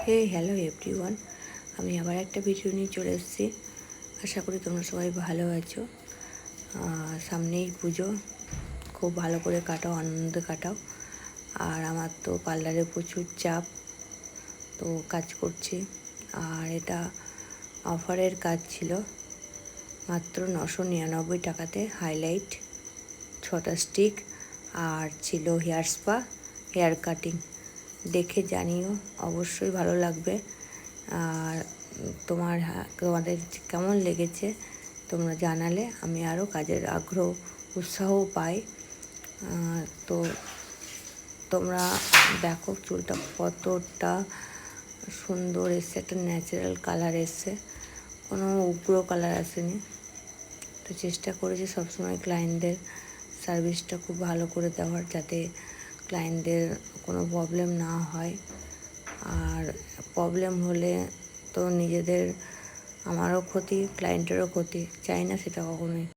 Hello everyone, আমি আবার একটা ভিডিও নিয়ে চলে এসেছি। আশা করি তোমরা সবাই ভালো আছো। সামনেই পুজো, খুব ভালো করে কাটাও, আনন্দে কাটাও। আর আমার তো পার্লারে প্রচুর চাপ, তো কাজ করছি। আর এটা অফারের কাজ ছিল, মাত্র 999 টাকাতে হাইলাইট 6টা স্টিক, আর ছিল হেয়ার স্পা, হেয়ার কাটিং। দেখে জানিও, অবশ্যই ভালো লাগবে। আর তোমাদের কেমন লেগেছে তোমরা জানালে আমি আরও কাজের আগ্রহ উৎসাহও পাই। তো তোমরা দেখো চুলটা কতটা সুন্দর এসছে, একটা ন্যাচারাল কালার এসছে, কোনো উগ্র কালার আসেনি। তো চেষ্টা করেছি সবসময় ক্লায়েন্টদের সার্ভিসটা খুব ভালো করে দেওয়ার, যাতে ক্লায়েন্টদের কোনো প্রবলেম না হয়। আর প্রবলেম হলে তো নিজেদের, আমারও ক্ষতি, ক্লায়েন্টেরও ক্ষতি, চাই না সেটা কখনোই।